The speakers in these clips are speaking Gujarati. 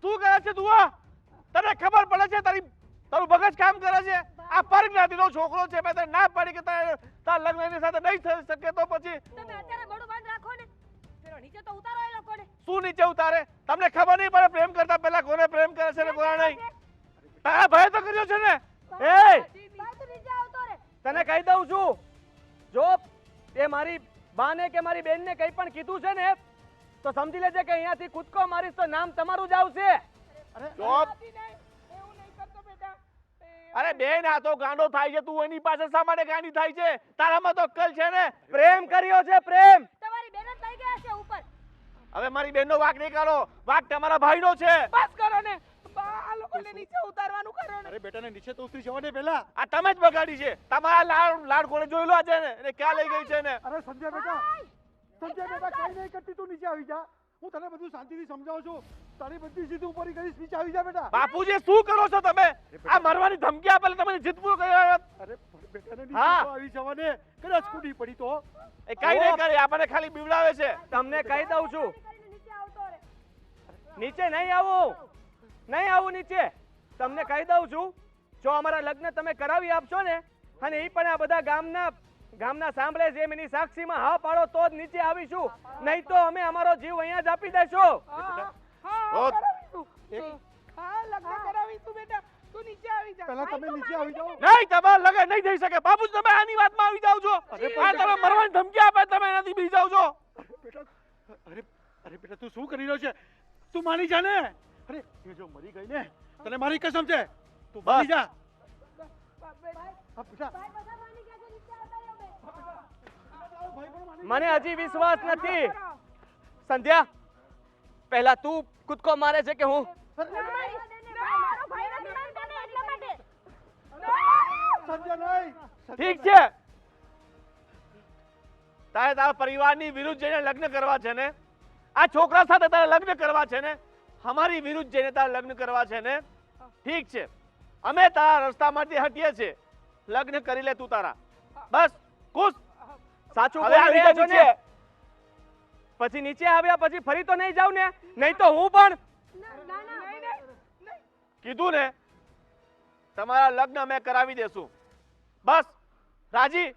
શું કરે છે તું? આ તને ખબર પડે છે તારું મગજ કામ કરે છે? આ પરગ જ્ઞાતિનો છોકરો છે, મેં તને ના પાડી કે તાર લગ્ન એની સાથે નહીં થઈ શકે. તો પછી તમે અત્યારે મોઢું બંધ રાખો ને. પેલો નીચે તો ઉતારો એ લોકોને. શું નીચે ઉતારે? તમને ખબર નહીં પડે પ્રેમ કરતા પહેલા કોને પ્રેમ કરે છે ને કોને નહીં? તારા ભાઈ તો કર્યો છે ને. એ ભાઈ તું નીચે આવતો રે. તને કહી દઉં છું, જો એ મારી બાને કે મારી બેનને કંઈ પણ કીધું છે ને તો સમજી લેજે કે અહીંયાથી કૂદકો મારીશ તો નામ તમારું જ આવશે. ચોપ. અરે બેન, આ તો ગાંડો થાય છે. તું એની પાસે શા માટે ગાંડી થાય છે? તારામાં તો અક્કલ છે ને. પ્રેમ કર્યો છે, પ્રેમ. તમારી બેન જ લઈ ગયા છે ઉપર. હવે મારી બેનનો વાંક નહીં કાઢો. વાંક તમારા ભાઈનો છે. બસ કરો ને. આ લોકોને નીચે ઉતારવાનું કરો ને. અરે બેટાને નીચે તો ઉતરી જવા દે પહેલા. આ તમે જ બગાડી છે. તમારા લાડ કોને જોયેલો છે ને એને ક્યાં લઈ ગઈ છે ને? અરે સંજય બેટા, કઈ નહીં કરતી, તું નીચે આવી જા. હું તને બધું શાંતિથી સમજાવું છું. તારી બધી જીદ ઉપર કરીશ, નીચે આવી જા બેટા. બાપુજી શું કરો છો તમે? આ મરવાની ધમકી આપે તમે જીતવું કર્યા. અરે બેટાને નીચે હા. તો આવી જવા દે. કદાચ કૂદી પડી તો એ કઈ નહીં કરે, આપણને ખાલી બીવડાવે છે. તમને કહી દઉં છું, કરીને નીચે આવતો રે. નીચે નહીં આવું નીચે. તમને કહી દઉં છું, જો અમારા લગ્ન તમે કરાવી આપશો ને અને એ પણ આ બધા ગામના સાંભળે છે, એની સાક્ષીમાં હા પાડો તો જ નીચે આવીશું, નહીં તો અમે અમારો જીવ અહીંયા જ આપી દેશું. લગ્ન કરાવીશું બેટા. તું નીચે આવી જા. પહેલા તમે નીચે આવી જાઓ. નહીં, તમારા લગન નહીં થઈ શકે. બાપુ તમે આની વાતમાં આવી જાવ છો. આ તમે મરવાની ધમકી આપે તમે એનાથી બી જાવ છો. બેટા, અરે બેટા, તું શું કરી રહ્યો છે? તું માની જા ને. અરે એ જો મરી ગઈ ને, તને મારી કસમ છે. તું માની જા. હા બેટા, ભાઈ બધા માની ગયા છે. નીચે આવતા રહ્યો બે. ભાઈ પણ માની. મને હજી વિશ્વાસ નથી. સંધ્યા, પહેલા તું કૂદકો મારે છે કે હું? મારો ભાઈ નથી માનતો ને એટલા માટે. સંજય નહીં. ઠીક છે, તારે તારા પરિવારની વિરુદ્ધ જઈને લગ્ન કરવા છે ને? આ છોકરા સાથે તારે લગ્ન કરવા છે ને? અમારી વિરુદ્ધ જઈને તારે લગ્ન કરવા છે ને? ઠીક છે, અમે તારા રસ્તામાંથી હટીએ છીએ. લગ્ન કરી લે તું તારા. બસ ખુશ. સાચું હવે બોલી આવી રહ્યા જા છો ને? નીચે. પછી નીચે આવ્યા પછી ફરી તો નહીં જાવ ને? નહીં તો હું પણ. કીધું ને, તમારા લગ્ન અમે કરાવી દેશું. બસ રાજી?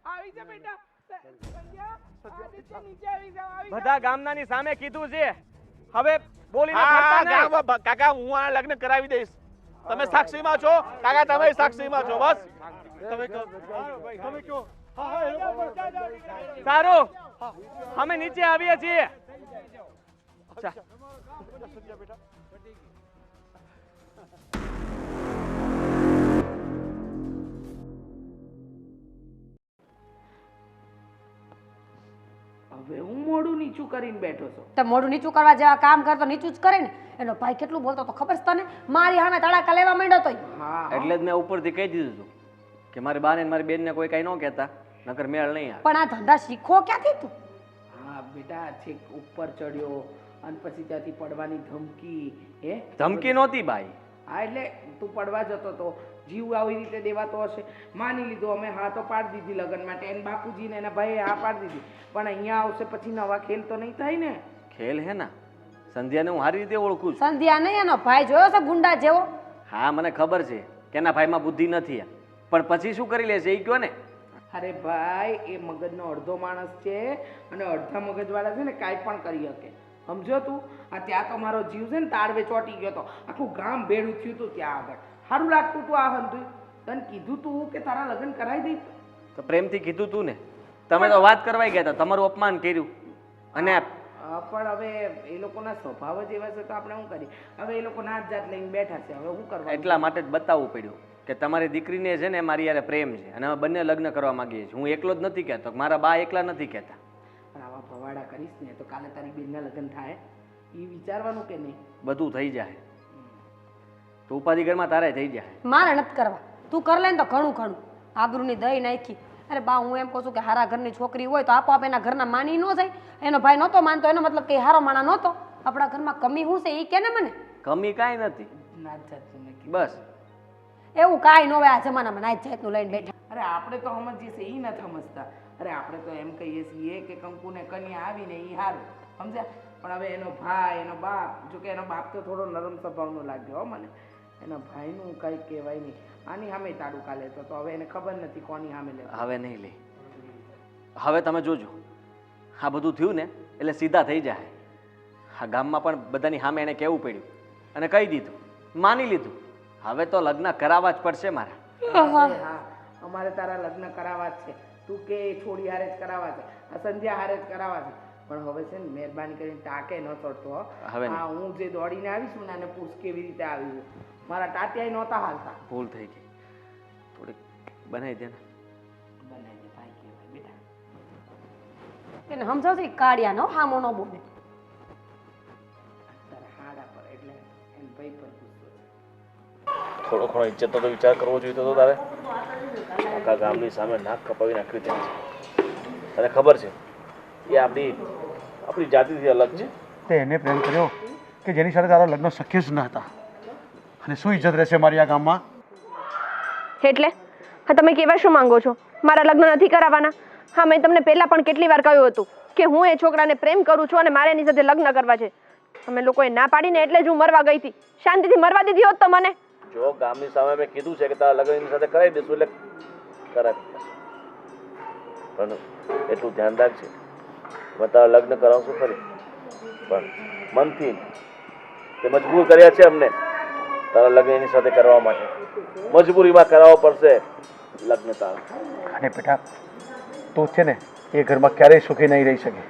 આવી જા બેટા. સંજ્યા, નીચે આવી જાઓ. બધા ગામનાની સામે કીધું છે, હવે બોલીને હા, ફરતા નહીં. ગામમાં કાકા હું આ લગ્ન કરાવી દઈશ. તમે સાક્ષીમાં છો કાકા, તમે સાક્ષીમાં છો. બસ તમે કહો. હા હા, એ લોકો પણ. સારું, અમે નીચે આવીએ છીએ. સંજય બેટા. હવે હું મોઢું નીચું કરીને બેઠો છું. તો મોઢું નીચું કરવા જેવા કામ કરતો નીચું જ કરે ને. એનો ભાઈ કેટલું બોલતો તો ખબર છે તને? મારી સામે તડાકા લેવા માંડ્યો તો. હા એટલે જ મેં ઉપરથી કહી દીધું હતું કે મારી બાને ને મારી બેનને કોઈ કઈ ન કહેતા, નકર મેળ નહીં આવે. પણ આ ધંધા શીખો ક્યાંથી તું? હા બેટા, છેક ઉપર ચડ્યો અને પછી ત્યાંથી પડવાની ધમકી. હે ધમકી નહોતી બાઈ. હા એટલે તું પડવા જતો તો, જીવ આવી રીતે દેવાતો હશે. માની લીધું, અમે હા તો પાડી દીધી લગ્ન માટે. એને બાપુજીને એના ભાઈએ હા પાડી દીધી. પણ અહીંયા આવશે પછી નવા ખેલ તો નહીં થાય ને. ખેલ હે ના, સંધ્યાને હું સારી રીતે ઓળખું છું. સંધ્યા નહીં, એનો ભાઈ જોયો છે ગુંડા જેવો? હા, મને ખબર છે કે એના ભાઈમાં બુદ્ધિ નથી. પણ પછી શું કરી લેશે એ કયો ને? અરે ભાઈ, એ મગજનો અડધો માણસ છે અને અડધા મગજવાળા છે ને કાંઈ પણ કરી શકે. સમજો તું? આ ત્યાં તો મારો જીવ છે ને તાળવે ચોંટી ગયો હતો. આખું ગામ ભેડું થયું હતું ત્યાં આગળ. સારું લાગતું હતું આ હંધું. તને કીધું તું કે તારા લગ્ન કરાવી દઈશ. તો પ્રેમથી કીધું તું ને. તમે તો વાત કરવાઈ ગયા હતા, તમારું અપમાન કર્યું. અને પણ હવે એ લોકોના સ્વભાવ જ એવા છે તો આપણે શું કરીએ? હવે એ લોકો નાત જાત લઈને બેઠા છે, હવે શું કરવા? એટલા માટે જ બતાવવું પડ્યું કે તમારી દીકરીને છે ને મારી યારે પ્રેમ છે અને અમે બંને લગ્ન કરવા માંગીએ છીએ. હું એકલો જ નથી કહેતો, મારા બા એકલા નથી કહેતા. પણ આવા ભવાડા કરીશ ને તો કાલે તારી બેનના લગ્ન થાય એ વિચારવાનું કે નહીં? બધું થઈ જાય તો ઉપાધિ ઘરમાં તારે થઈ જાય. મારે નથી કરવા. તું કર લે ને તો ઘણું ઘણું. આબરૂની દહીં નાખી. અરે બા, હું એમ કહું છું કે હારા ઘરની છોકરી હોય તો આપોઆપ એના ઘરના માની ન જાય. એનો ભાઈ નહોતો માનતો, એનો મતલબ કે હારો માણા નહોતો. આપણા ઘરમાં કમી શું છે એ કે ને મને. કમી કાંઈ નથી, નાત જાતનું નક્કી. બસ એવું કાંઈ ન હોય આ જમાનામાં. નાત જાતનું લઈને બેઠા. અરે આપણે તો સમજીએ છીએ, એ નથી સમજતા. અરે આપણે તો એમ કહીએ છીએ કે કંકુને કન્યા આવીને એ સારું, સમજ્યા? પણ હવે એનો ભાઈ એનો બાપ, જો કે એનો બાપ તો થોડો નરમ સ્વભાવનો લાગ્યો હો મને. એના ભાઈનું કંઈ કહેવાય નહીં. આની સામે તાડુકા લેતો તો હવે એને ખબર નથી કોની સામે લેતો. હવે નહીં લે. હવે તમે જોજો, આ બધું થયું ને એટલે સીધા થઈ જાય. આ ગામમાં પણ બધાની સામે એને કહેવું પડ્યું અને કહી દીધું, માની લીધું. હવે તો લગ્ન કરાવવા જ પડશે મારા. હા, અમારે તારા લગ્ન કરાવવા જ છે. તું કે છોડી હારે જ કરાવવા છે, આ સંધ્યા હારે જ કરાવવા છે. પણ હવે છે ને મહેરબાની કરીને ટાંકે ન ચડતો હો. હવે હા, હું જે દોડીને આવીશું ને અને પૂછ કેવી રીતે આવી છું. મારા ટાટિયા નહોતા હાલતા. ભૂલ થઈ ગઈ, થોડીક બનાવી દે ને. બનાવી દે ભાઈ કહેવાય બેટા. એને સમજાવશે કાળિયા નો હામો નો બોલે. તારા હાડા પર એટલે એમ ભાઈ પર ગુસ્સો છે. થોડો ઘણો ઇજ્જતનો તો વિચાર કરવો જોઈએ તો તારે. આખા ગામની સામે નાક કપાવી નાખ્યું ત્યાં છે. તને ખબર છે એ આપણી જાતિથી અલગ છે. તે એને પ્રેમ કર્યો કે જેની સાથે તારા લગ્ન શક્ય જ ન હતા. અને શું ઇજ્જત રહેશે મારી આ ગામમાં? એટલે હા, તમે કહેવા શું માંગો છો? મારા લગ્ન નથી કરાવવાના? હા, મેં તમને પહેલા પણ કેટલી વાર કહ્યું હતું કે હું એ છોકરાને પ્રેમ કરું છું અને મારે એની સાથે લગ્ન કરવા છે. અમે લોકોએ ના પાડીને એટલે જ હું મરવા ગઈ હતી. શાંતિથી મરવા દીધી હોત તો મને. જો ગામની સામે મેં કીધું છે કે તારા લગ્ન એની સાથે કરાવી દઈશું એટલે કરાવી દઈશું. પણ એટલું ધ્યાન રાખજે, મેં તારા લગ્ન કરાવશું ખરી, પણ મનથી તે મજબૂર કર્યા છે અમને તારા લગ્ન એની સાથે કરવા માટે. મજબૂરીમાં કરાવવો પડશે લગ્ન તારા. અને બેટા તું છે ને એ ઘરમાં ક્યારેય સુખી નહીં રહી શકે,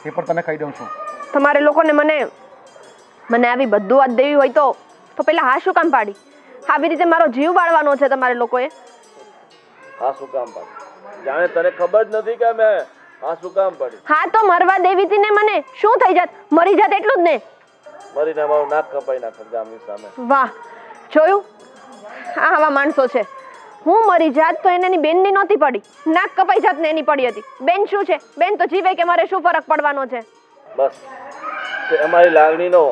એ પણ તને કહી દઉં છું. તમારે લોકોને મને આવી બધું વાત દેવી હોય તો પેલા હા શું કામ પાડી? આવી રીતે મારો જીવ બાળવાનો છે તમારે લોકોએ? હા શું કામ પાડી? જાણે તને ખબર જ નથી કે મેં હા શું કામ પાડી? હા તો મરવા દેવી હતી ને મને. શું થઈ જાત? મરી જાત એટલું જ ને. મરીને મારું નાક કપાઈ નાખ ગામની સામે. વાહ, જોયું? આ આવા માણસો છે. હું મરી જાત તો એની બેનની નહોતી પડી, નાક કપાઈ જાત ને એની પડી હતી. બેન શું છે? બેન તો જીવે કે મારે શું ફરક પડવાનો છે? બસ તે અમારી લાગણીનો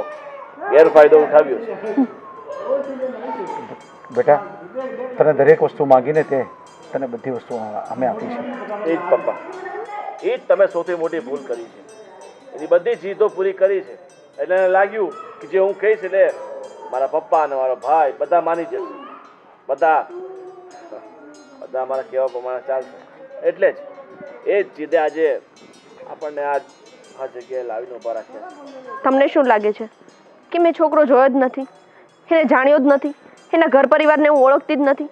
ગેરફાયદો ઉઠાવ્યો છે. બેટા તને દરેક વસ્તુ માંગીને તે તને બધી વસ્તુ અમે આપી છે. એ જ પપ્પા, એ જ તમે સૌથી મોટી ભૂલ કરી છે. એની બધી જીદો પૂરી કરી છે એટલે એને લાગ્યું કે જે હું કહીશ એટલે મારા પપ્પા અને મારો ભાઈ બધા માની જશે, બધા મારા કહેવા પ્રમાણે ચાલશે. એટલે જ એ જ જીદે આજે આપણને આ જગ્યાએ લાવીને ઉભા રાખ્યા. તમને શું લાગે છે કે મેં છોકરો જોયો જ નથી, એને જાણ્યો જ નથી, એના ઘર પરિવારને હું ઓળખતી જ નથી?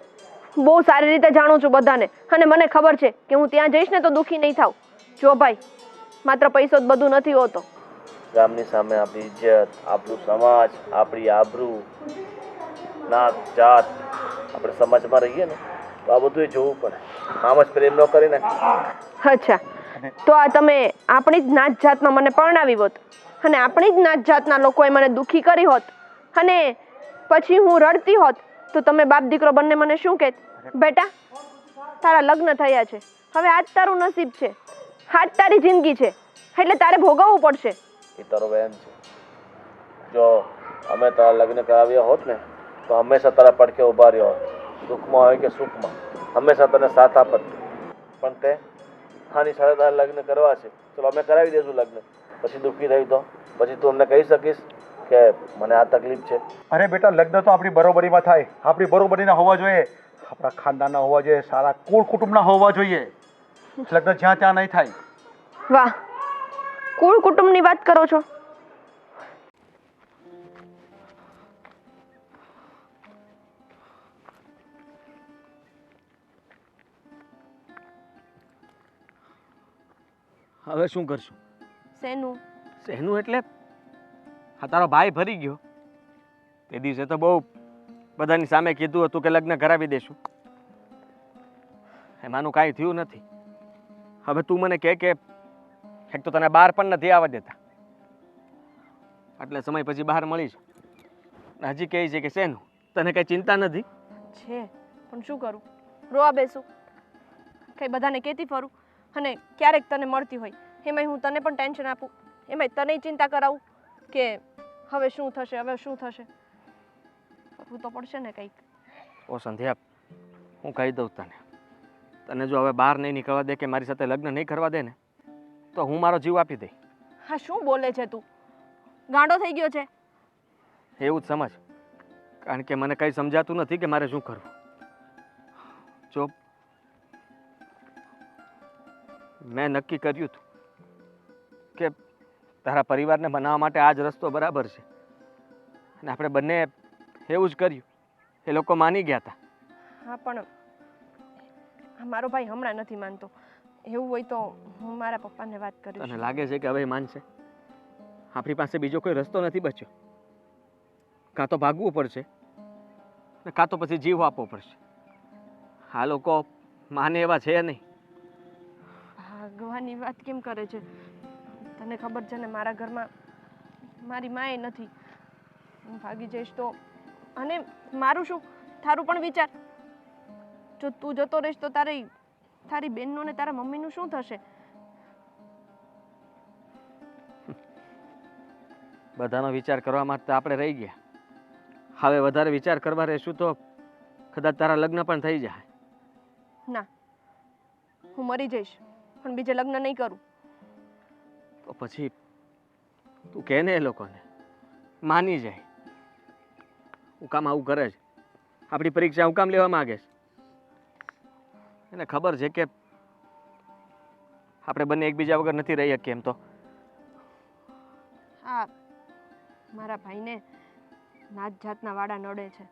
બહુ સારી રીતે જાણું છું બધાને, અને મને ખબર છે કે હું ત્યાં જઈશ ને તો દુઃખી નહીં થાવ. જો ભાઈ, માત્ર પૈસો જ બધું નથી હોતો. ગામની સામે આપણી ઇજ્જત, આપણું સમાજ, આપણી આબરૂ, નાત જાત, આપણે સમાજમાં રહીએ ને તો આ બધું જોવું પડે. આમ જ પ્રેમ ન કરી નાખીએ. અચ્છા, તો આ તમે આપણી જ નાત જાતમાં મને પરણાવી હોત અને આપણી જ નાત જાતના લોકોએ મને દુઃખી કરી હોત અને પછી હું રડતી હોત તો તમે બાપ દીકરો બંને મને શું કહેત? બેટા, તારા લગ્ન થયા છે, હવે આજ તારું નસીબ છે, આજ તારી જિંદગી છે, એટલે તારે ભોગવવું પડશે. એ તારો વહેમ છે. જો અમે તારા લગ્ન કરાવ્યા હોત ને તો હંમેશા તારા પડખે ઊભા રહ્યો હોત, દુઃખમાં હોય કે સુખમાં, હંમેશા તને સાથ આપત. પણ તે આની સાથે તારા લગ્ન કરવા છે, ચલો અમે કરાવી દઈશું લગ્ન. પછી દુઃખી થઈ તો પછી તું અમને કહી શકીશ કે મને આ તકલીફ છે? અરે બેટા લગ્ન તો આપણી બરોબરીમાં થાય, આપણી બરોબરીના હોવા જોઈએ, આપણા ખાનદાનના હોવા જોઈએ, સારા કુળ કુટુંબના હોવા જોઈએ. લગ્ન જ્યાં ત્યાં નહીં થાય. વાહ, કુળ કુટુંબની વાત કરો છો? હવે શું કરશું? શેનું? શેનું એટલે હા તારો ભાઈ ભરી ગયો તે દિવસે તો બહુ બધાની સામે કીધું હતું કે લગ્ન કરાવી દેશું. એમાંનું કાંઈ થયું નથી. હવે તું મને કહે કે એક તો તને બહાર પણ નથી આવવા દેતા, આટલા સમય પછી બહાર મળીશ, હજી કહે છે કે શેનું? તને કઈ ચિંતા નથી? છે પણ શું કરું? રોવા બેસું? કઈ બધાને કહેતી ફરું અને ક્યારેક તને મળતી હોય એમાંય હું તને પણ ટેન્શન આપું, એમાંય તને ચિંતા કરાવું કે હવે શું થશે, હવે શું થશે? કરવું તો પડશે ને કંઈક. ઓ સંધ્યા, હું કહી દઉં તને જો હવે બહાર નહીં નીકળવા દે કે મારી સાથે લગ્ન નહીં કરવા દે ને તો હું મારો જીવ આપી દઈ. હા, શું બોલે છે તું? ગાંડો થઈ ગયો છે? એવું જ સમજ, કારણ કે મને કંઈ સમજાતું નથી કે મારે શું કરવું. જો મેં નક્કી કર્યું હતું કે તારા પરિવારને બનાવવા માટે આ જ રસ્તો બરાબર છે, અને આપણે બંને એવું જ કર્યું. એ લોકો માની ગયા હતા. હા, પણ આ મારો ભાઈ હમણાં નથી માનતો. એવું હોય તો હું મારા પપ્પાને વાત તને કરીશ. લાગે છે કે હવે એ માનશે? આપણી પાસે બીજો કોઈ રસ્તો નથી બચ્યો. કાં તો ભાગવું પડશે ને કાં તો પછી જીવ આપવો પડશે. આ લોકો માને એવા છે નહીં. ભાગવાની વાત કેમ કરે છે? તને ખબર છે ને, મારા ઘરમાં મારી માએ નથી. હું ભાગી જઈશ તો, અને મારું શું, તારું પણ વિચાર. જો તું જતો રહીશ તો તારી બહેનનું ને તારા મમ્મીનું શું થશે? બધાનો વિચાર કરવા માટે આપણે રહી ગયા. હવે વધારે વિચાર કરવા રહેશું તો કદાચ તારા લગ્ન પણ થઈ જાય. ના, હું મરી જઈશ પણ બીજે લગ્ન નહીં કરું. તો પછી તું કહે ને એ લોકોને, માની જાય. હું કામ આવું કરે છે? આપણી પરીક્ષા હું કામ લેવા માંગે છે? એને ખબર છે કે આપણે બંને એકબીજા વગર નથી રહી શકીએ. એમ તો હા, મારા ભાઈને નાત જાતના વાડા નડે છે.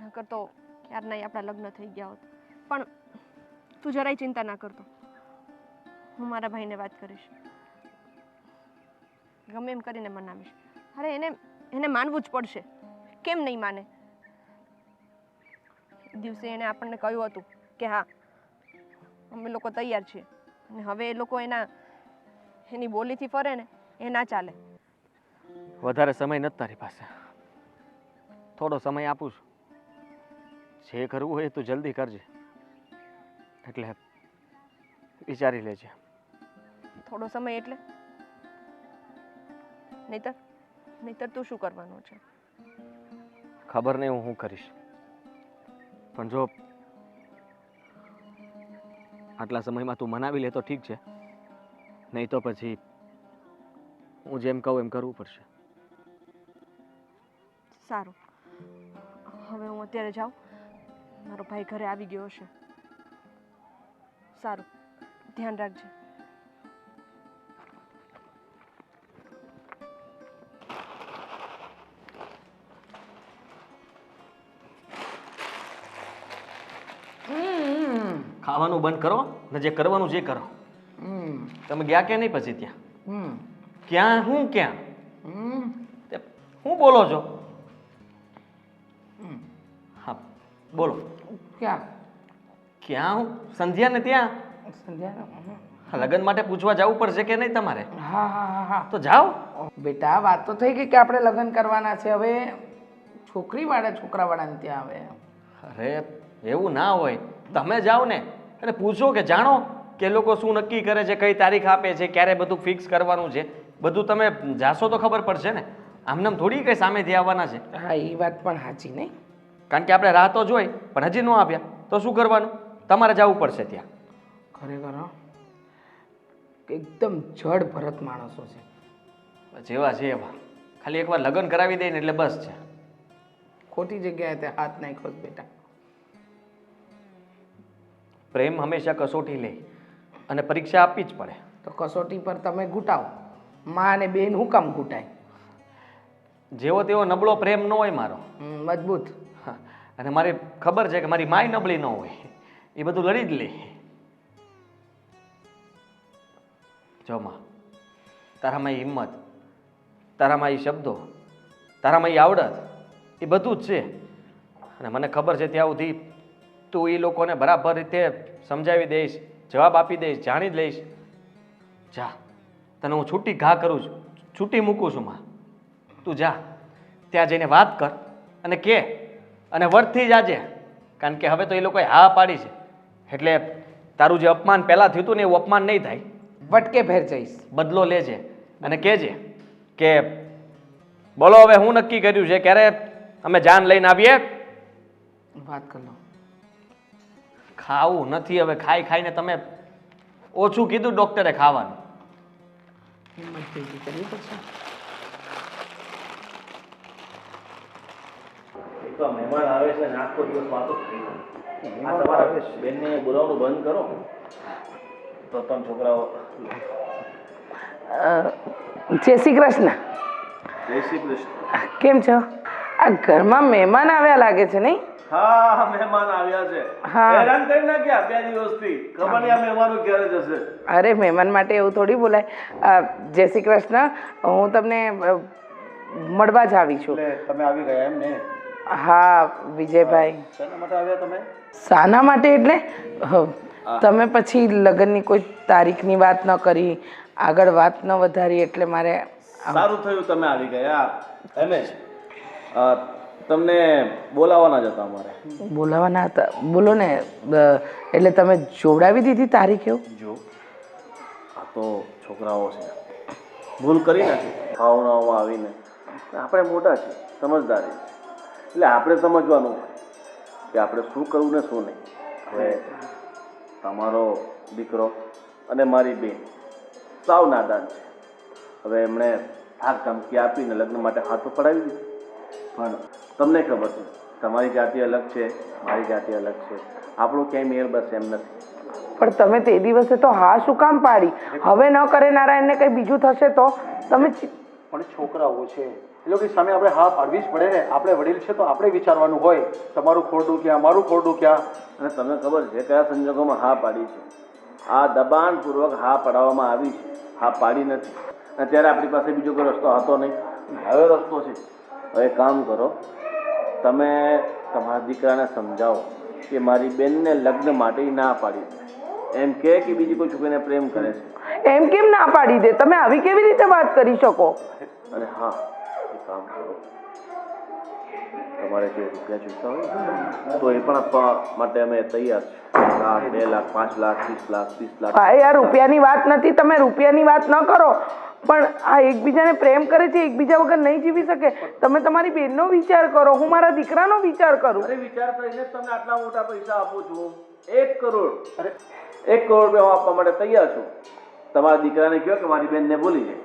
નકર તો ક્યારના આપણા લગ્ન થઈ ગયા હોત. પણ તું જરાય ચિંતા ના કરતો, હું મારા ભાઈને વાત કરીશ. ગમે એમ કરીને મનાવીશ. અરે એને માનવું જ પડશે. કેમ નહીં માને? દિવસે એને આપણને કહ્યું હતું કે હા, અમે લોકો તૈયાર છીએ, અને હવે એ લોકો એની બોલીથી ફરે ને એ ના ચાલે. વધારે સમય નથી તારી પાસે. થોડો સમય આપું છું. જે કરવું હોય તું જલ્દી કરજે. એટલે વિચારી લેજે. થોડો સમય એટલે? નહીતર તું શું કરવાનું છે? ખબર નહીં હું શું કરીશ, પણ જો આટલા સમયમાં તું મનાવી લે તો ઠીક છે, નહીં તો પછી હું જેમ કહું એમ કરવું પડશે. સારું, હવે હું અત્યારે જાઉં. મારો ભાઈ ઘરે આવી ગયો હશે. સારું, ધ્યાન રાખજે. ખાવાનું બંધ કરો ને જે કરવાનું જે કરો. તમે ગયા કે નહીં પછી ત્યાં? ક્યાં? હું ક્યાં? તે હું બોલો છો? હા બોલો. ક્યાં? ક્યાં? હું સંધ્યા ને ત્યાં. સંધ્યા? લગ્ન માટે પૂછવા જવું પડશે કે નહીં તમારે? હા હા હા હા. તો જાઓ. બેટા, વાત તો થઈ ગઈ કે આપણે લગ્ન કરવાના છે. હવે છોકરીવાળા છોકરાવાળાને ત્યાં આવે. અરે એવું ના હોય. તમે જાઓ ને અને પૂછો કે જાણો કે લોકો શું નક્કી કરે છે, કઈ તારીખ આપે છે, ક્યારે બધું ફિક્સ કરવાનું છે. બધું તમે જાશો તો ખબર પડશે ને. આમનામ થોડી કઈ સામેથી આવવાના છે. હા, એ વાત પણ સાચી નહીં. કારણ કે આપણે રાહ તો જોઈ પણ હજી ન આપ્યા તો શું કરવાનું? તમારે જવું પડશે ત્યાં. ખરેખર હો, એકદમ જડ ભરત માણસો છે. જેવા છે એવા. ખાલી એકવાર લગ્ન કરાવી દે ને એટલે બસ છે. ખોટી જગ્યાએ તે હાથ નાખ્યો છે બેટા. પ્રેમ હંમેશા કસોટી લે અને પરીક્ષા આપવી જ પડે. તો કસોટી પર તમે ઘૂંટાવો. માં અને બેન હું કામ ઘૂંટાય? જેવો તેવો નબળો પ્રેમ ન હોય મારો. મજબૂત. હા, અને મારી ખબર છે કે મારી માય નબળી ન હોય. એ બધું લડી જ લે. જો માં, તારામાં એ હિંમત, તારામાં એ શબ્દો, તારામાં એ આવડત, એ બધું જ છે. અને મને ખબર છે ત્યાં સુધી તું એ લોકોને બરાબર રીતે સમજાવી દઈશ, જવાબ આપી દઈશ, જાણી જ લઈશ. જા, તને હું છૂટી ઘા કરું છું, છૂટી મૂકું છું માં. તું જા, ત્યાં જઈને વાત કર અને કે, અને વર્તથી જાજે. કારણ કે હવે તો એ લોકોએ હા પાડી છે. એટલે તારું જે અપમાન પહેલાં થયું હતું ને એવું અપમાન નહીં થાય. વટકે ફેર જઈશ. બદલો લેજે અને કહેજે કે બોલો હવે હું નક્કી કર્યું છે, ક્યારે અમે જાન લઈને આવીએ. વાત કર લો. ખાવું નથી હવે. ખાઈ ખાઈને તમે ઓછું કીધું ડોક્ટરે ખાવાનું. હિંમત ભેગી કરવી પડશે. એક તો મહેમાન આવે છે ને આખો દિવસ વાતો જ થઈ જાય. આ તમારા બેનને બોલાવવાનું બંધ કરો તો તમે છોકરાઓ. જય શ્રી કૃષ્ણ. જય શ્રી કૃષ્ણ. કેમ છો? આ ઘરમાં મહેમાન આવ્યા લાગે છે નહીં? હા, મહેમાન આવ્યા છે. હા. હેરાન કરી નાખ્યા 2 દિવસથી. ખબર નહીં આ મહેમાનો ક્યારે જશે. અરે મહેમાન માટે એવું થોડી બોલાય. જય શ્રી કૃષ્ણ. હું તમને મળવા જ આવી છું. એટલે તમે આવી ગયા એમ ને? હા વિજયભાઈ. શેના માટે આવ્યા તમે? શાના માટે એટલે તમે પછી લગ્નની કોઈ તારીખની વાત ન કરી, આગળ વાત ન વધારી, એટલે મારે સારું થયું તમે આવી ગયા. એમ જ તમને બોલાવવાના જ હતા અમારે. બોલાવાના હતા? બોલો ને. એટલે તમે જોડાવી દીધી તારીખ? એવું? જો આ તો છોકરાઓ છે, ભૂલ કરી નાખી ભાવનાઓમાં આવીને. આપણે મોટા છીએ, સમજદારી છે, એટલે આપણે સમજવાનું હોય કે આપણે શું કરવું ને શું નહીં. હવે તમારો દીકરો અને મારી બેન સાવ નાદાન છે. હવે એમણે ધાક ધમકી આપીને લગ્ન માટે હાથો પડાવી દીધી. પણ તમને ખબર છે, તમારી જાતિ અલગ છે, મારી જાતિ અલગ છે, આપણો ક્યાંય મેળ બસ એમ નથી. પણ તમે તે દિવસે તો હા શું કામ પાડી? હવે ન કરે નારાયણને કંઈ બીજું થશે તો તમે પણ છોકરાઓ છે એ લોકો સામે આપણે હા પાડવી જ પડે ને. આપણે વડીલ છે તો આપણે વિચારવાનું હોય તમારું ખોરડું ક્યાં, મારું ખોરડું ક્યાં. અને તમને ખબર છે કયા સંજોગોમાં હા પાડી છે? આ દબાણપૂર્વક હા પડાવવામાં આવી છે, હા પાડી નથી. અને ત્યારે આપણી પાસે બીજો કોઈ રસ્તો હતો નહીં. હવે રસ્તો છે. હવે કામ કરો, તમે તમારા દીકરાને સમજાવો કે મારી બેનને લગ્ન માટે ના પાડી દે. એમ કે બીજી કોઈ છોકરીને પ્રેમ કરે છે. એમ કેમ ના પાડી દે? તમે આવી કેવી રીતે વાત કરી શકો? અને હા, એ કામ કરો, તમારે જે રૂપિયા જોઈતા હોય તો એ પણ આપવા માટે અમે તૈયાર છીએ. 1 લાખ, 2 લાખ, 5 લાખ, 30 લાખ, 30 લાખ. ભાઈ આ રૂપિયાની વાત નથી, તમે રૂપિયાની વાત ન કરો. પણ આ એકબીજાને પ્રેમ કરે છે, એકબીજા વગર નહીં જીવી શકે. તમે તમારી બેનનો વિચાર કરો, હું મારા દીકરાનો વિચાર કરું. અરે વિચાર કરીને તમને આટલા મોટા પૈસા આપું છું. 1 કરોડ. અરે 1 કરોડ રૂપિયા હું આપવા માટે તૈયાર છું. તમારા દીકરાને કહો કે મારી બેનને ભૂલી જાય.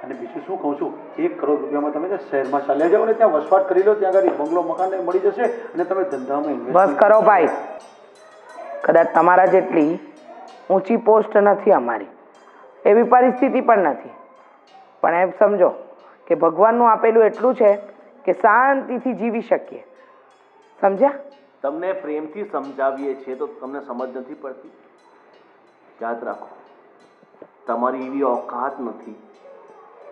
અને બીજું શું કહું છું, 1 કરોડ રૂપિયામાં તમે જે શહેરમાં ચાલ્યા જાઓ ને ત્યાં વસવાટ કરી લો, ત્યાં આગળ બંગલો મકાન મળી જશે અને તમે ધંધામાં બસ કરો ભાઈ. કદાચ તમારા જેટલી ઊંચી પોસ્ટ નથી અમારી, એવી પરિસ્થિતિ પણ નથી, પણ એમ સમજો કે ભગવાનનું આપેલું એટલું છે કે શાંતિથી જીવી શકીએ. સમજ્યા? તમને પ્રેમથી સમજાવીએ છીએ તો તમને સમજ નથી પડતી. યાદ રાખો, તમારી એવી औकात નથી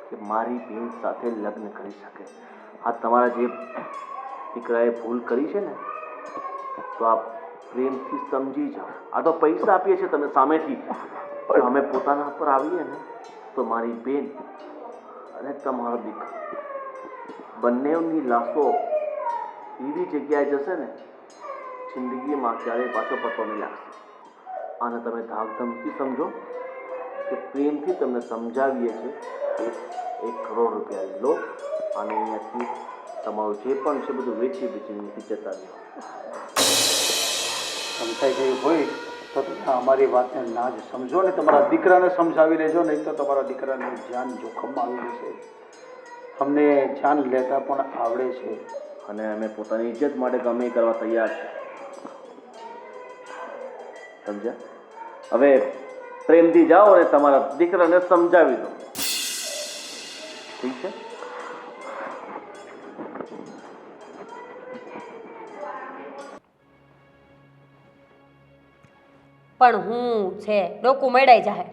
કે મારી બેન સાથે લગ્ન કરી શકે. આ તમારા જે દીકરાએ ભૂલ કરી છે ને, તો આ પ્રેમથી સમજી જાઓ. આ તો પૈસા આપીએ છીએ તમે સામેથી, પણ અમે પોતાના પર આવીએ ને તો મારી બેન અને તમારો દીકરો બંનેની લાશો એવી જગ્યાએ જશે ને, જિંદગીમાં ક્યારેય પાછો પતો નહીં લાગશે. આને તમે ધાકધમકી સમજો કે પ્રેમથી તમને સમજાવીએ છીએ કે 1 કરોડ રૂપિયા લો અને અહીંયાથી તમારું જે પણ છે બધું વેચી અહીંયાથી જતા રહ્યો. સમજાઈ ગયું હોય તો તમે અમારી વાતને ના જ સમજો ને તમારા દીકરાને સમજાવી લેજો, નહીં તો તમારા દીકરાની જાન જોખમમાં આવી જશે. અમને જાન લેતા પણ આવડે છે અને અમે પોતાની ઇજ્જત માટે ગમે એ કરવા તૈયાર છે. સમજ્યા? હવે પ્રેમથી જાઓ અને તમારા દીકરાને સમજાવી દો. ઠીક છે? પણ હું છે ડોકું મળાઈ જાય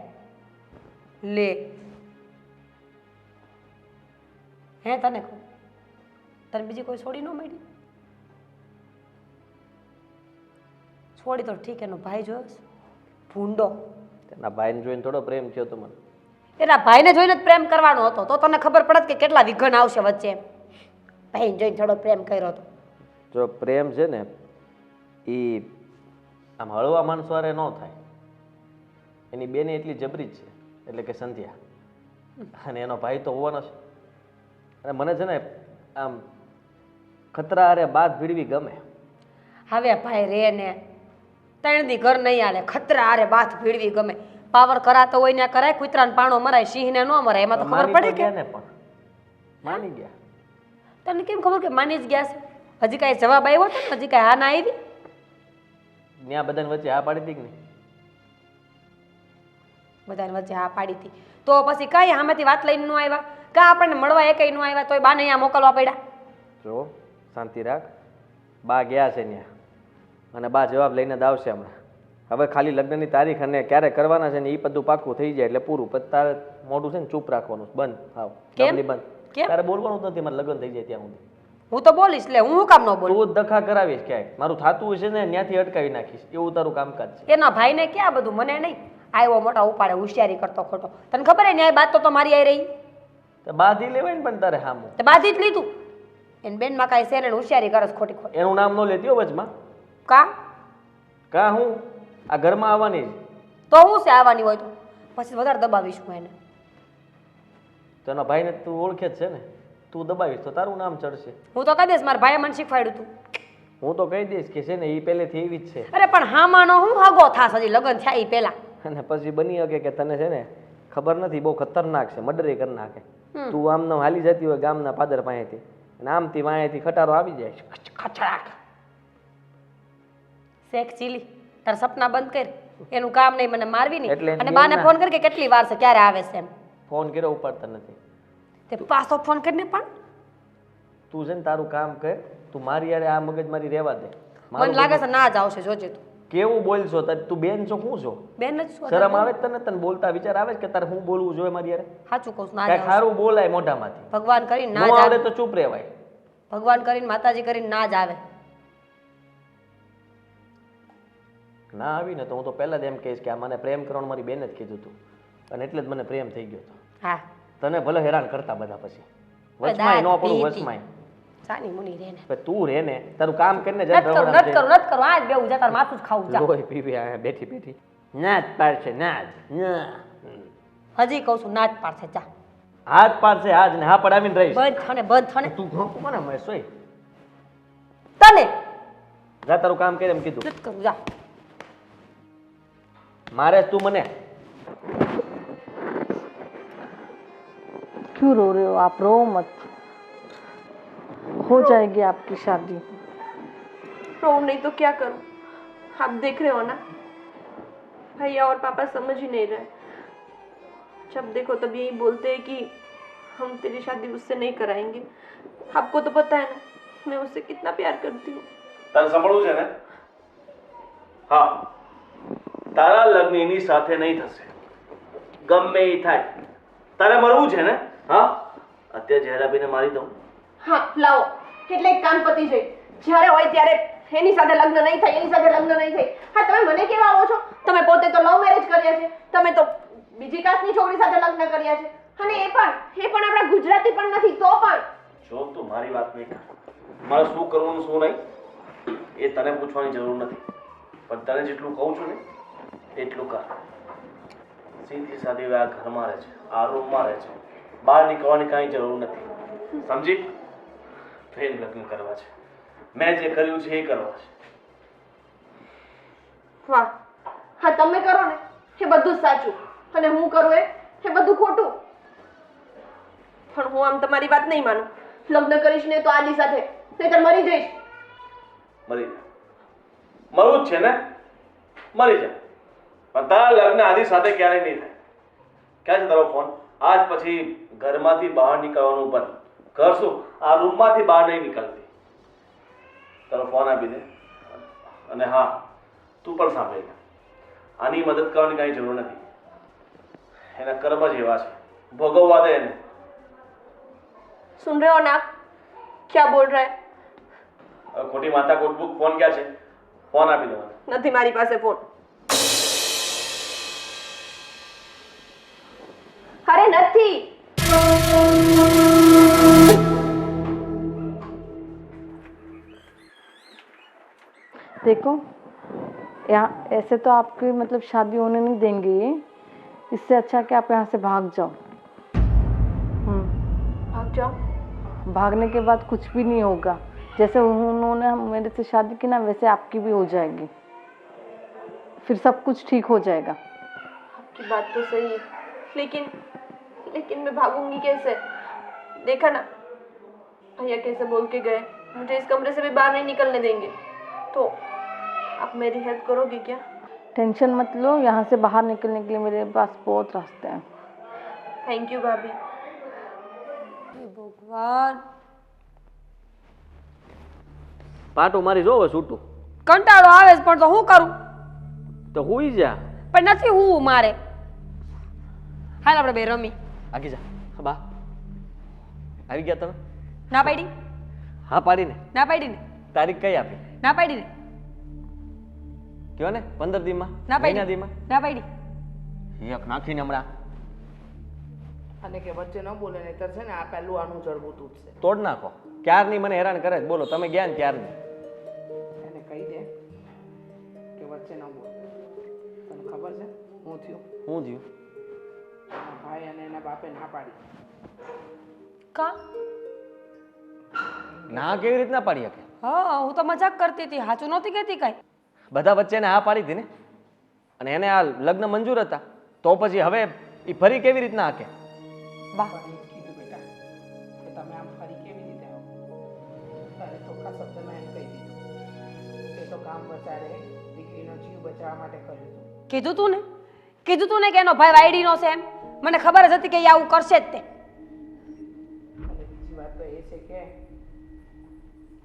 લે. હે તને કહું, તને બીજી કોઈ છોડી ન મળી? છોડી તો ઠીક, એનો ભાઈ જોયો છે ભૂંડો. એના ભાઈને જોઈને થોડો પ્રેમ થયો તો મને. એના ભાઈને જોઈને જ પ્રેમ કરવાનો હતો, તો તને ખબર પડત કે કેટલા વિઘન આવશે વચ્ચે. ભાઈને જોઈને થોડો પ્રેમ કર્યો હતો. જો પ્રેમ છે ને એ આમ હળવા માણસો હારે ન થાય. એની બેને એટલી જબરી જ છે, એટલે કે સંધ્યા, અને એનો ભાઈ તો હોવાનો છે. અને મને છે ને આમ ખતરા હારે બાદ ભીડવી ગમે. હવે ભાઈ રે ને 3 દી ઘર નહીં હાલે, ખતરા હારે બાથ ભીડવી ગમે. પાવર કરાતો હોય ને કરાય, કૂતરાને પાણો મરાય, સિંહને ન મરાય. એમાં તો ખબર પડે કે ને પણ માની ગયા. તને કેમ ખબર કે માની જ ગયા છે? હજી કાંઈ જવાબ આવ્યો હતો ને? હજી કાંઈ હા ના આવી? ત્યાં બધાને વચ્ચે હા પાડી હતી કે નહીં? બધાને વચ્ચે હા પાડી હતી તો પછી કઈ આમાંથી વાત લઈને ન આવ્યા? કાં આપણને મળવા એ કઈ ન આવ્યા તોય બાને અહીંયા મોકલવા પડ્યા? જો શાંતિ રાખ, બા ગયા છે ત્યાં અને બા જવાબ લઈને જ આવશે હમણાં. હવે ખાલી લગ્નની તારીખ અને ક્યારે કરવાના છે ને એ બધું પાક્કું થઈ જાય એટલે પૂરું. પછી તારે મોઢું છે ને ચૂપ રાખવાનું, બંધ. હાવ કેમ? ડબલી બંધ. કેમ? તારે બોલવાનું જ નથી, મારે લગ્ન થઈ જાય ત્યાં સુધી. હું તો બોલીશ, લે હું કામ ન બોલું? તું જ દખા કરાવીશ ક્યાંય, મારું થાતું હશે ને ત્યાંથી અટકાવી નાખીશ, એવું તારું કામકાજ છે. એના ભાઈને ક્યાં બધું, મને નહીં. આવ્યો મોટા ઉપાડે હોશિયારી કરતો ખોટો. તને ખબર હે ન્યાય બાદ તો મારી આવી રહી. તો બાધી લેવાય ને પણ તારે હામું. તે બાધી જ લીધું. એને બેનમાં કાંઈ છે ને હોશિયારી કરસ ખોટી ખોટી. એનું નામ ન લેતી હો વચમાં. કા હું આ ઘરમાં આવવાની જ. તો હું છે આવવાની હોય તો પછી વધારે દબાવીશ હું એને. તો એના ભાઈને તું ઓળખે જ છે ને, તું દબાવીશ તો તારું નામ ચડશે. હું તો કહી દઈશ મારા ભાઈએ મને શીખવાડ્યું હતું. હું તો કહી દઈશ કે છે ને એ પહેલેથી એવી જ છે. અરે પણ હામાનો હું હગો થાસ હજી લગ્ન થયા ઈ પહેલા. અને પછી બની શકે કે તને છે ને ખબર નથી, બહુ ખતરનાક છે, મર્ડર કરી નાખે. તું આમને હાલી જતી હોય ગામના પાદર પાસેથી અને આમથી વાંહેથી ખટારો આવી જાય ખચડાક. શેખ ચીલી તાર સપના બંધ કર, એનું કામ નહીં મને મારવી નહીં. એટલે અને બાને ફોન કર કે કેટલી વાર છે, ક્યારે આવે છે એમ. ફોન કર્યો ઉપાડતા નથી. તે પાછો ફોન કરીને પણ તું છે ને તારું કામ કર, તું મારી યારે આ મગજ મારી રહેવા દે. મને લાગે છે ના જ આવશે, જોજે તું. કેવું બોલશો? તું બેન છો, શું છો? બેન જ છું. શરમ આવે તને? તને બોલતા વિચાર આવે કે તારે હું બોલવું જોઈએ મારી યારે? સાચું કહું છું, ના જ કઈ આવશે. ખારું બોલાય મોઢામાંથી. ભગવાન કરીને ન ના જ આવડે આવે. તો ચૂપ રહેવાય. ભગવાન કરીને માતાજી કરીને ના જ આવે. ના આવી ને તો હું તો પહેલા જ એમ કહીશ કે આ મને પ્રેમ કરવાનું મારી બેન જ કીધું હતું અને એટલે જ મને પ્રેમ થઈ ગયો હતો. હા તને ભલે હેરાન કરતા બધા પછી હવે વચમાંય ન દાંત પડું, પીતી. વચમાંય. સાની મુની રે ને. પણ તું રે ને, તારું કામ કરીને જા. નત કરું નત કરું નત કરું, આ જ બેવું જા, તાર માથું જ ખાવું જા. લોહી પીવી આ બેઠી બેઠી ના જ પાડશે, ના જ ના. હજી કહું છું ના જ પાડશે, જા. હાથ પાડશે હાથ ને હા પડાવીને રહીશ. બંધ થને બંધ થને. તું કોને મળે સોય? તને જા તારું કામ કરે એમ કીધું. નત કરું, જા. મારે જ તું મને. क्यों रो रहे हो आप? रो मत, हो जाएगी आपकी शादी. रो नहीं तो क्या करूं? आप देख रहे हो ना, भैया और पापा समझ ही नहीं रहे. जब देखो तब यही बोलते हैं कि हम तेरी शादी उससे नहीं कराएंगे. आपको तो पता है ना मैं उससे कितना प्यार करती हूँ. તને સાંભળવું છે ને? હા, તારા લગ્ન એની સાથે નહીં થશે, ગમે એ થાય. તારે મરવું છે ને? હા, અત્યારે જયરાબીને મારી દઉં. હા લાવો, એટલે એક કામ પતી જાય. જ્યારે હોય ત્યારે એની સાથે લગ્ન નહીં થાય, એની સાથે લગ્ન નહીં થાય. હા તમે મને કેવા આવો છો? તમે પોતે તો લવ મેરેજ કર્યા છે, તમે તો બીજી કાસ્ટની છોકરી સાથે લગ્ન કર્યા છે અને એ પણ આપણા ગુજરાતી પણ નથી તો પણ. જો તું મારી વાત નહીં કર. મારે શું કરવું શું નહીં એ તને પૂછવાની જરૂર નથી, પણ તને જેટલું કહું છું ને એટલું કર. સીધી સાદી આ ઘરમાં રહે છે, આ રૂમમાં રહે છે, બહાર નીકળવાની કાંઈ જરૂર નથી. સમજી? પ્રેમ લગ્ન કરવા છે, મેં જે કર્યું છે એ કરવા છે. વાહ, હા તમે કરો ને એ બધું જ સાચું અને હું કરું એ બધું ખોટું. પણ હું આમ તમારી વાત નહીં માનું. લગ્ન કરીશ ને તો આદિ સાથે, નહીંતર મરી જઈશ. મરી જા. મરવું જ છે ને? મરી જા. પણ તારા લગ્ન આદિ સાથે ક્યારેય નહીં થાય. ક્યાં છે તારો ફોન? આજ પછી ઘરમાંથી બહાર નીકળવાનું બંધ કર. શું આ રૂમમાંથી બહાર નહીં નીકળતી? તારો ફોન આપી દે. અને હા, તું પણ સાંભળી લે, આની મદદ કરવાની કાંઈ જરૂર નથી. એના કર્મ જ એવા છે, ભોગવવા દે એને. सुन रहे हो ना आप क्या बोल रहा है? હવે ખોટી માથાકૂટ બુક. ફોન ક્યાં છે? ફોન આપી દો મને. નથી મારી પાસે ફોન. અરે નથી. देखो यहाँ ऐसे तो आपकी मतलब शादी होने नहीं देंगे ये. इससे अच्छा कि आप यहाँ से भाग जाओ. भाग जाओ? भागने के बाद कुछ भी नहीं होगा. जैसे उन्होंने मेरे से शादी की ना वैसे आपकी भी हो जाएगी. फिर सब कुछ ठीक हो जाएगा. आपकी बात तो सही है, लेकिन मैं भागूंगी कैसे? देखा ना भैया कैसे बोल के गए. मुझे इस कमरे से भी बाहर नहीं निकलने देंगे तो आप मेरी हेल्प करोगे क्या? टेंशन मत लो, यहाँ से बाहर निकलने के लिए मेरे पास बहुत रास्ते हैं। थैंक यू भाभी। હે ભગવાન, પાટું મારી જોવે છૂટું કંટાળો આવે છે પણ તો શું કરું? તો હુઈ જા. પણ નથી હું મારે. હાલ આપણે બે રમી. આગી જા. હા બા આવી ગયા તમે? ના પાડી? હા પાડીને. ના પાડી ને? તારીખ કઈ આપી? ના પાડી ને? કયો ને 15 દીમાં ના મહિના પાડી? દીમાં ના પાડી? એક નાખીને હમણાં અને કે વચ્ચે ન બોલે નહીતર છે ને આ પહેલું આનું જડબું તૂટશે. તોડ નાખો. ક્યારની મને હેરાન કરે છે. બોલો તમે ગયા ને ક્યારની. એને કહી દે કે વચ્ચે ન બોલ. તને ખબર છે હું થયું? શું થયું? એના ભાઈ અને એના બાપે ના પાડી. કા? ના કેવી રીતના પાડી શકે? હા, હું તો મજાક કરતી હતી, સાચું નહોતી કહેતી કાંઈ. બધા વચ્ચે એને હા પાડી હતી ને, અને એને આ લગ્ન મંજૂર હતા, તો પછી હવે એ ફરી કેવી રીતના હાકે? વાહ, પણ એ કીધું બેટા કે તમે આમ ફરી કેવી રીતે આવો? તારે ચોખ્ખા શબ્દમાં એમ કહી દીધું કે તો કામ બચાડે દીકરીનો જીવ બચાવવા માટે કર્યું હતું. કીધું તું ને? કીધું તું ને કે એનો ભાઈ વાયડીનો છે એમ? મને ખબર જ હતી કે એ આવું કરશે જ તે. અને બીજી વાત તો એ છે કે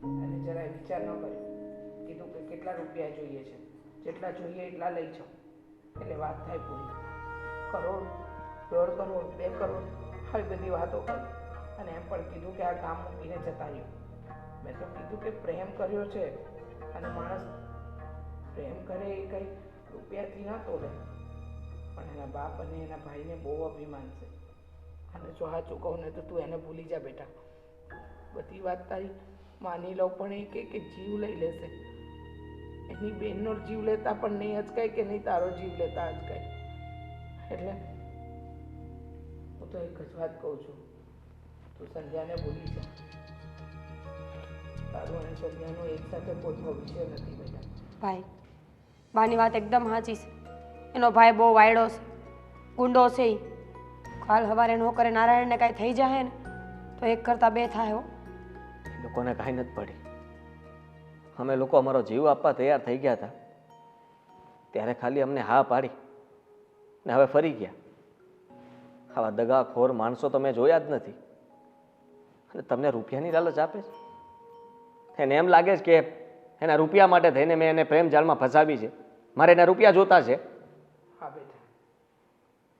એને જરાય વિચાર ન કર્યો. કીધું કે કેટલા રૂપિયા જોઈએ છે, જેટલા જોઈએ એટલા લઈ જાઓ એટલે વાત થાય પૂરી. કરોડ, 1.5 કરોડ, 2 કરોડ આવી બધી વાતો કરી. અને એમ પણ કીધું કે આ કામ મૂકીને જતા રહ્યો. મેં તો કીધું કે પ્રેમ કર્યો છે અને માણસ પ્રેમ કરે એ કંઈ રૂપિયાથી ન તોડે. પણ એના બાપ અને એના ભાઈને બહુ અભિમાન છે. અને જો સાચું કહું ને તો તું એને ભૂલી જા બેટા. બધી વાત તારી માની લો પણ એ કે જીવ લઈ લેશે. એની બેનનો જીવ લેતા પણ નહીં અચકાય કે નહીં તારો જીવ લેતા અચકાય. એટલે હું તો એક જ વાત કહું છું, તું સંધ્યાને ભૂલી જા. તારું અને સંધ્યાનું એક સાથે કોઈ ભવિષ્ય નથી બેટા. ભાઈ, બાની વાત એકદમ સાચી છે. એનો ભાઈ બહુ વાયડો છે, ગુંડો છે. ઈ કાલ સવારે નો કરે નારાયણને કાંઈ થઈ જાય ને તો એક કરતાં બે થાય હો. એ લોકોને કાંઈ નથી પડી. અમે લોકો અમારો જીવ આપવા તૈયાર થઈ ગયા હતા ત્યારે ખાલી અમને હા પાડી ને હવે ફરી ગયા. આવા દગાખોર માણસો તો મેં જોયા જ નથી. અને તમને રૂપિયાની લાલચ આપે છે? એને એમ લાગે છે કે એના રૂપિયા માટે થઈને મેં એને પ્રેમ જાળમાં ફસાવી છે, મારે એના રૂપિયા જોતા છે. હા બેટા,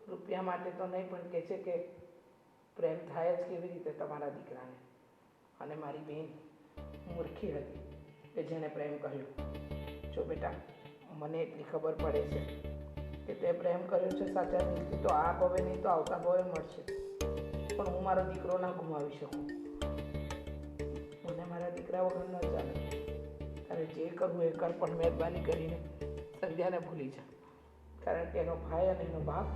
રૂપિયા માટે તો નહીં, પણ કહે છે કે પ્રેમ થાય જ કેવી રીતે તમારા દીકરાને. અને મારી બેન મૂર્ખી હતી કે જેને પ્રેમ કર્યો. જો બેટા, મને એટલી ખબર પડે છે કે તે પ્રેમ કર્યો છે સાચા દિલથી તો આ ભવે નહીં તો આવતા ભવે મળશે. પણ હું મારો દીકરો ના ગુમાવી શકું. મને મારા દીકરા વગર ન ચાલે. તારે જે કરવું એ કર, પણ મહેરબાની કરીને સંધ્યાને ભૂલી જા. કારણ કે એનો ભાઈ અને એનો બાપ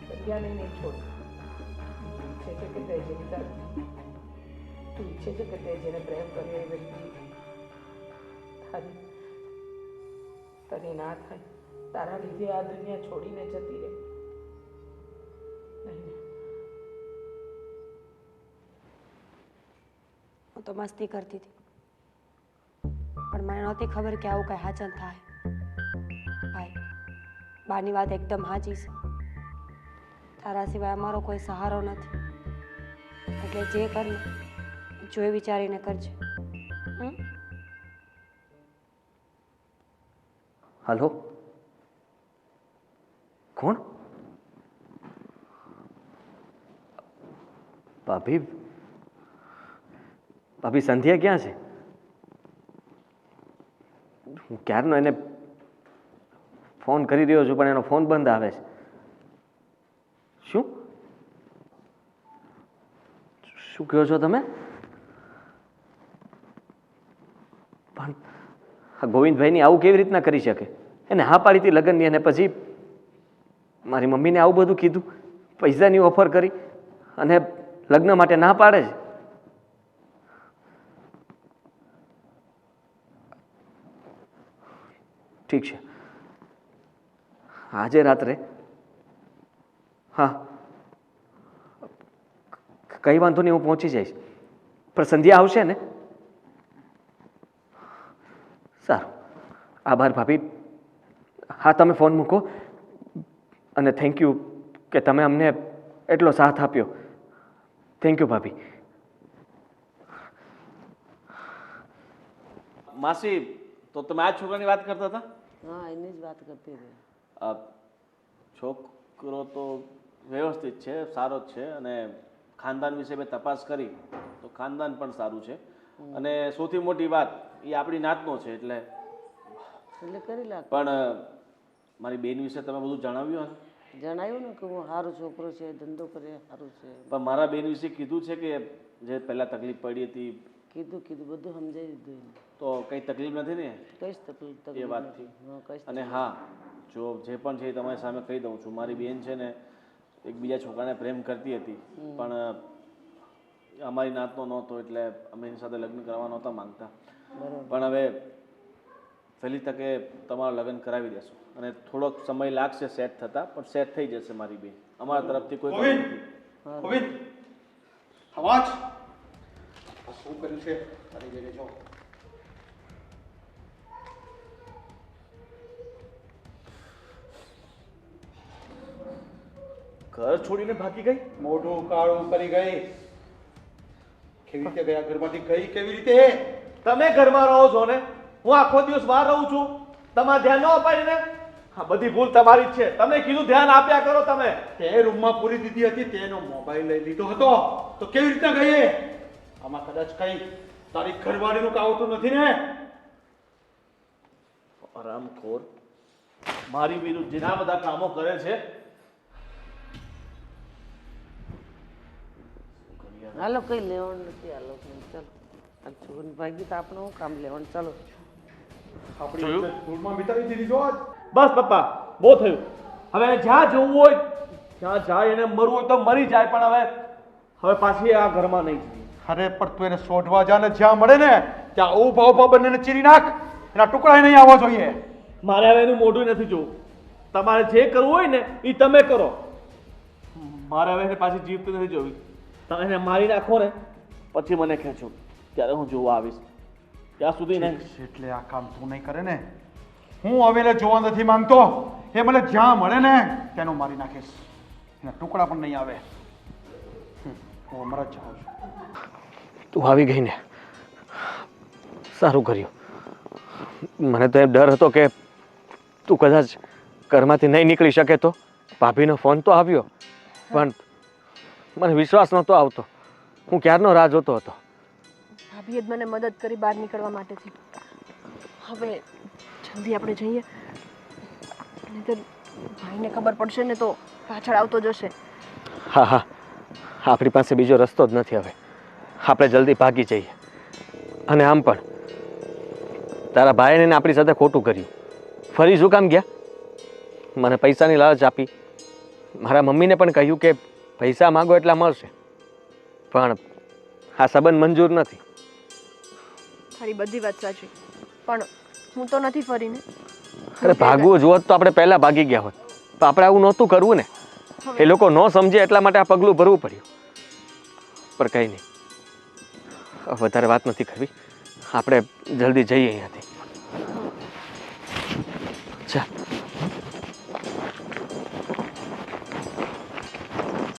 સંધ્યાને નહીં છોડે. ઈચ્છે છે કે તે જેની તારી તું ઈચ્છે છે કે તે જેને પ્રેમ કર્યો એ વ્યક્તિ તારી ના થાય. તારા લીધે આ દુનિયા છોડીને જતી રહે. નહીં ને? હું તો મસ્તી કરતી હતી, પણ મને નહોતી ખબર કે આવું કાંઈ હાચન થાય. ભાઈ, બાની વાત એકદમ સાચી છે. તારા સિવાય અમારો કોઈ સહારો નથી. એટલે જે કરને જોઈ વિચારીને કરજે. હલો, કોણ? ભાભી? ભાભી સંધ્યા ક્યાં છે? હું ક્યારનો એને ફોન કરી રહ્યો છું પણ એનો ફોન બંધ આવે છે. શું શું કહો છો તમે? પણ આ ગોવિંદભાઈની આવું કેવી રીતના કરી શકે? એને હા પાડી હતી લગ્નની અને પછી મારી મમ્મીને આવું બધું કીધું, પૈસાની ઓફર કરી અને લગ્ન માટે ના પાડે છે. ઠીક છે, આજે રાત્રે. હા, કંઈ વાંધો નહીં, હું પહોંચી જઈશ. પણ સંધ્યા આવશે ને? સારું, આભાર ભાભી. હા, તમે ફોન મૂકો. અને થેન્ક યુ કે તમે અમને એટલો સાથ આપ્યો. થેન્ક યુ ભાભી. માસી, તો તમે આ છોકરાની વાત કરતા હતા? હા, એની જ વાત કરતી હતી. આ છોકરો તો વ્યવસ્થિત છે, સારો જ છે, અને ખાનદાન વિશે મેં તપાસ કરી તો ખાનદાન પણ સારું છે. અને સૌથી મોટી વાત, એ આપણી નાતનો છે. એટલે કરી લાગ. પણ મારી બેન વિશે તમે બધું જણાવ્યું ને? જણાવ્યું ને કે હું સારો છોકરો છે, ધંધો કરે, સારું છે. પણ મારા બેન વિશે કીધું છે કે જે પહેલા તકલીફ પડી હતી? કીધું બધું સમજાવી દીધું એને. તો કઈ તકલીફ નથી ને? કઈ જ તકલીફ એ વાતથી. હા, કઈ. અને હા, જો જે પણ છે એ તમારી સામે કહી દઉં છું, મારી બેન છે ને એક બીજા છોકરાને પ્રેમ કરતી હતી, પણ અમારી નાતનો નહોતો, એટલે અમે એની સાથે લગ્ન કરવા નહોતા માંગતા. પણ હવે વહેલી તકે તમારા લગ્ન કરાવી દેશું, અને થોડોક સમય લાગશે સેટ થતા, પણ સેટ થઈ જશે મારી બેન. અમારા તરફથી કોઈ ગોવિંદ, ગોવિંદ, અવાજ શું કર્યું છે? તારી જગ્યાએ જો. ઘર છોડીને ભાગી ગઈ? મોઢું કાળું કરી ગઈ. કેવી રીતે ગયા ઘરમાંથી ગઈ? કેવી રીતે? તમે ઘરમાં રહો છો ને, હું આખો દિવસ બહાર રહું છું, તમારે ધ્યાન ન અપાય ને? હા, બધી ભૂલ તમારી જ છે. તમે કીધું ધ્યાન આપ્યા કરો. તમે તે રૂમમાં પૂરી દીધી હતી, તેનો મોબાઈલ લઈ લીધો હતો, તો કેવી રીતના ગઈ? આમાં કદાચ કઈ તારી ઘરવાળીનું કાવતું નથી ને? આરામખોર મારી વિરુદ્ધ જેના બધા કામો કરે છે. હાલો, કઈ લેવાનું નથી. હાલો, ચાલો. આ છોકરીને ભાગી તો આપણે શું કામ લેવાનું? ચાલો. આપણી ઇજ્જત ધૂળમાં મિટાવી દીધી જો આજ. બસ પપ્પા, બહુ થયું. હવે એને જ્યાં જવું હોય ત્યાં જાય, એને મરવું હોય તો મરી જાય, પણ હવે પાછી આ ઘરમાં નહીં જઈએ. અરે પણ તું એને શોધવા જા ને, જ્યાં મળે ને ત્યાં ઊભા ઊભા બંનેને ચીરી નાખ. એના ટુકડા નહીં આવવા જોઈએ. મારે હવે એનું મોઢું નથી જોવું. તમારે જે કરવું હોય ને એ તમે કરો. મારે હવે એને પાછી જીવતી નથી જોવી. તમે એને મારી નાખો ને પછી મને ખેંચો, ત્યારે હું જોવા આવીશ. ત્યાં સુધી નહીં. એટલે આ કામ તું નહીં કરે ને, હું હવે એને જોવા નથી માંગતો. એ મને જ્યાં મળે ને તેનું મારી નાખીશ. એના ટુકડા પણ નહીં આવે. હું અમારા જ જાઉં છું. તું આવી ગઈ ને, સારું કર્યું. મને તો એમ ડર હતો કે તું કદાચ ઘરમાંથી નહીં નીકળી શકે. તો ભાભીનો ફોન તો આવ્યો, પણ મને વિશ્વાસ નહોતો આવતો. હું ક્યારનો રાહ જોતો હતો. ભાભીએ જ મને મદદ કરી બહાર નીકળવા માટેથી. હવે જલ્દી આપણે જઈએ, નહીંતર ભાઈને ખબર પડશે ને તો પાછળ આવતો જશે. હા હા, આપણી પાસે બીજો રસ્તો જ નથી. હવે આપણે જલ્દી ભાગી જઈએ. અને આમ પણ તારા ભાઈને આપણી સાથે ખોટું કર્યું. ફરી શું કામ ગયા? મને પૈસાની લાલચ આપી. મારા મમ્મીને પણ કહ્યું કે પૈસા માગો એટલા મળશે, પણ આ સંબંધ મંજૂર નથી. તારી બધી વાત સાચી, પણ હું તો નથી ફરીને. અરે ભાગવું જોત તો આપણે પહેલા ભાગી ગયા હોત. તો આપણે આવું નહોતું કરવું ને. એ લોકો ન સમજે એટલા માટે આ પગલું ભરવું પડ્યું. પણ કંઈ નહીં, વધારે વાત નથી કરવી. આપણે જલ્દી જઈએ અહીંયાથી. ચાલ.